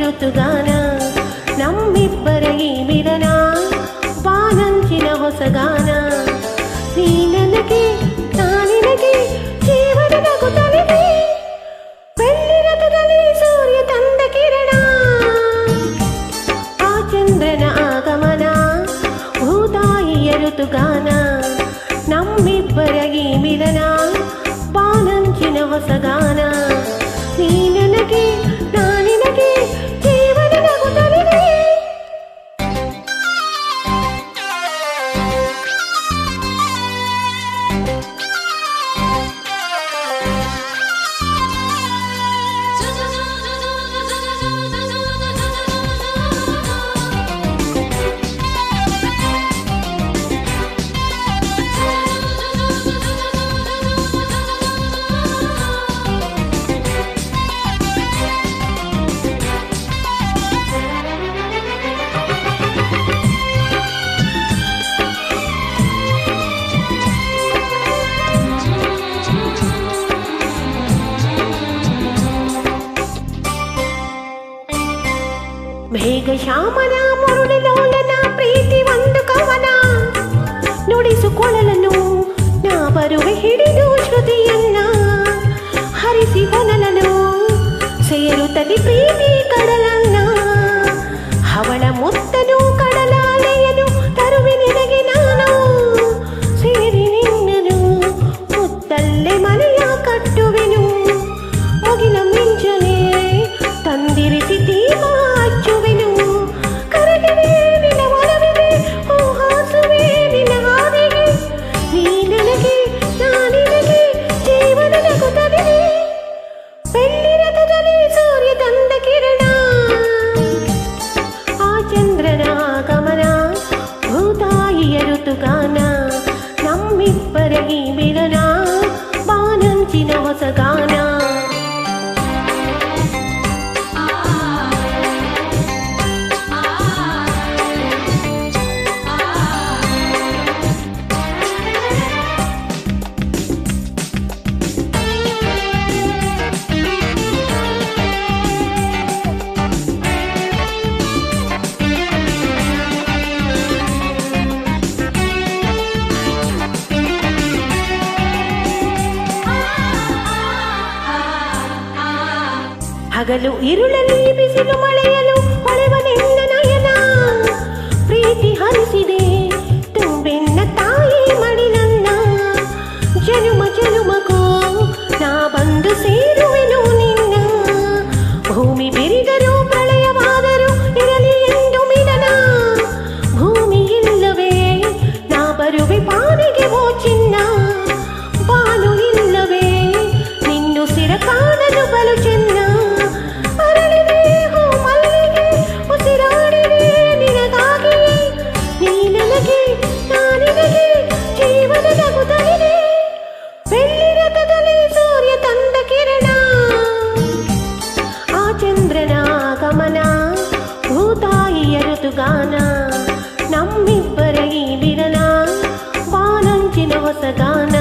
ಋತುಗಾನ ನಮ್ಮಿಬ್ಬರ ಈ ಮಿಲನ ಬಾನಂಚಿನ ಹೊಸಗಾನ ನೀ ನನಗೆ ನಾನಿನಗೆ ಜೀವನ ನಗುತ್ತಲಿದೆ ಬೆಳ್ಳಿ ರಥದಲ್ಲಿ ಸೂರ್ಯ ತಂದ ಕಿರಣ ಆ ಚಂದ್ರನ ಆಗಮನ ಭೂತಾಯಿಯ ಋತುಗಾನ ನಮ್ಮಿಬ್ಬರ ಈ ಮಿಲನ ಬಾನಂಚಿನ ಹೊಸಗಾನ ನೀ ನನಗೆ ನಾನಿನಗೆ ಜೀವನ ನಗುತ್ತಲಿದೆ ಮೇಘ ಶ್ಯಾಮನ ಮುರುಳಿಲೋಲನ ಪ್ರೀತಿ ಒಂದು ಕವನ ನುಡಿಸಿಕೊಳ್ಳಲು ನಾ ಬರುವೆ ಹಿಡಿದು ಶ್ರುತಿಯನ್ನ ಹರಿಸಿ ಹೊನಲನು ಸೇರುತ್ತದೆ ಪ್ರೀತಿ ಕಡಲನ್ನ ಅವಳ ಮುತ್ತನು ಕಡಲಾಲೆಯನು ತರುವೆ ನಿನಗೆ ನಾನು ಸೇರಿ ನಿನ್ನನು ಮುತ್ತಲ್ಲೇ ಮನೆಯ ಕಟ್ಟುವೆನು ಮುಗಿಲ ಮಿಂಚನೆ ತಂದಿರಿಸಿ ದೀಪ ಹಚ್ಚುವೆನು ಕರಗಿವೆ ನಿನ್ನ ಒಲವಿಗೆ ಓ ಹಾಸುವೆ ನಿನ್ನ ಹಾದಿಗೆ ನೀ ನನಗೆ ನಾನಿನಗೆ ಜೀವನ ನಗುತ್ತಲಿದೆ ಬೆಳ್ಳಿ ರಥದಲ್ಲಿ ಸೂರ್ಯ ತಂದ ಕಿರಣ ಆ ಚಂದ್ರನ ಆಗಮನ ಭೂತಾಯಿಯ ಋತುಗಾನ ನಮ್ಮಿಬ್ಬರ ಈ ಮಿಲನ ಬಾನಂಚಿನ ಹೊಸಗಾನ ಹಗಲು ಇರುಳಲ್ಲಿ ಬಿಸಿಲು ಮಳೆಯಲು ಹೊಳೆವ ನಿನ್ನ ನಯನ ಪ್ರೀತಿ ಹರಿಸಿದೆ ತುಂಬೆನ್ನ ತಾಯಿ ಮಡಿಲನ್ನ ಜನುಮ ಜನುಮಗೂ ನಾ ಬಂದು ಸೇರುವೆನು ನಿನ್ನ ಭೂಮಿ ಬಿರಿದರೂ ಪ್ರಳಯವಾದರೂ ಇರಲಿ ಎಂದು ಮಿಲನ ಭೂಮಿ ಇಲ್ಲವೇ ನಾ ಬರುವೆ ಪಾನಿಗೆ ಓ ಚಿನ್ನ ಬಾನು ಇಲ್ಲವೇ ನಿನ್ನು ಸಿರ ಕಾಣಲು ಬಲು ಚೆನ್ನ ಭೂತಾಯಿಯ ಋತುಗಾನ ನಮ್ಮಿಬ್ಬರ ಈ ಮಿಲನ ಬಾನಂಚಿನ ಹೊಸಗಾನ